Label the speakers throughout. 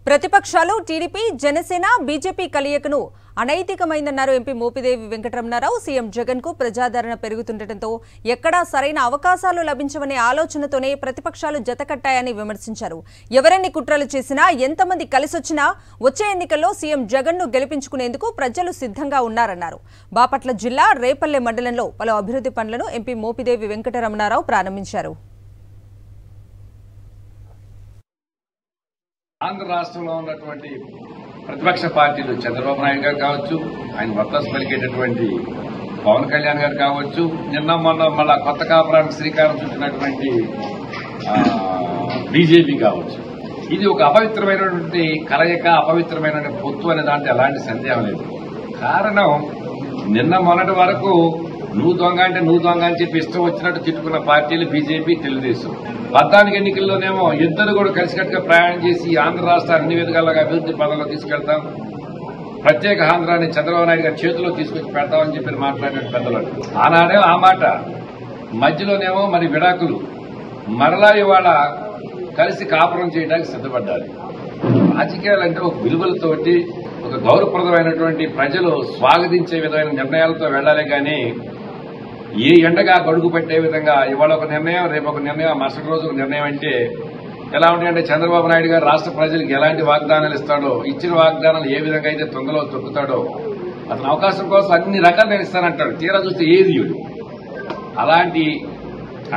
Speaker 1: ప్రతిపక్షాలు TDP Janasena BJP కలయికను అనైతికమైందన్నారు MP Mopidevi Venkataramanarao. CM Jagan కు ప్రజాదరణ పెరుగుతుండటంతో ఎక్కడా సరైన అవకాశాలు లభించవనే ఆలోచనతోనే ప్రతిపక్షాలు జతకట్టాయని విమర్శించారు. ఎవరెన్ని కుట్రలు చేసినా ఎంతమంది కలిసొచ్చినా వచ్చే ఎన్నికల్లో సీఎం జగన్ ను గెలిపించుకునేందుకు ప్రజలు సిద్ధంగా ఉన్నారన్నారు. బాపట్ల జిల్లా రేపల్లె మండలంలో పలు అభివృద్ధి పనులను ఎంపీ మోపిదేవి వెంకటరమణారావు ప్రారంభించారు.
Speaker 2: ఆంధ్ర రాష్ట్రంలో ఉన్నటువంటి ప్రతిపక్ష పార్టీలు చంద్రబాబు నాయుడు గారు కావచ్చు, ఆయన వత్తాసు పలికేటటువంటి పవన్ కళ్యాణ్ గారు కావచ్చు, నిన్న మొన్న మళ్ళా కొత్త కాపురానికి శ్రీకారం చుట్టినటువంటి బీజేపీ కావచ్చు. ఇది ఒక అపవిత్రమైనటువంటి కలయిక, అపవిత్రమైనటువంటి పొత్తు అనే దాంట్లో ఎలాంటి సందేహం లేదు. కారణం నిన్న మొన్నటి వరకు నువ్వు దొంగ అంటే నువ్వు దొంగ అని చెప్పి ఇష్టం వచ్చినట్టు తిట్టుకున్న పార్టీలు బీజేపీ, తెలుగుదేశం. 14 ఎన్నికల్లోనేమో ఇద్దరు కూడా కలిసికట్టుగా ప్రయాణం చేసి ఆంధ్ర రాష్ట్రాన్ని అన్ని విధాలుగా అభివృద్ధి పదంలో తీసుకెళ్తాం, ప్రత్యేక ఆంధ్రాన్ని చంద్రబాబు నాయుడు గారి చేతిలో తీసుకొచ్చి పెడతామని చెప్పి మాట్లాడిన పెద్దలు ఆనాడే ఆ మాట. మధ్యలోనేమో మరి విడాకులు, మరలా ఇవాళ కలిసి కాపురం చేయడానికి సిద్ధపడ్డారు. రాజకీయాలంటే ఒక విలువలతోటి, ఒక గౌరవప్రదమైనటువంటి ప్రజలు స్వాగతించే విధమైన నిర్ణయాలతో వెళ్లాలి కానీ ఏ ఎండగా గడుగు పెట్టే విధంగా ఇవాళ ఒక నిర్ణయం, రేపు ఒక నిర్ణయం, మరుసటి రోజు ఒక నిర్ణయం అంటే ఎలా ఉంటాయంటే చంద్రబాబు నాయుడు గారు రాష్ట్ర ప్రజలకు ఎలాంటి వాగ్దానాలు ఇస్తాడో, ఇచ్చిన వాగ్దానాలు ఏ విధంగా అయితే తొందరలో తొక్కుతాడో, అతని అవకాశం కోసం అన్ని రకాలు నేను ఇస్తానంటాడు. తీరా చూస్తే ఏది అలాంటి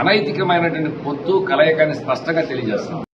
Speaker 2: అనైతికమైనటువంటి పొత్తు కలయికని స్పష్టంగా తెలియజేస్తున్నాం.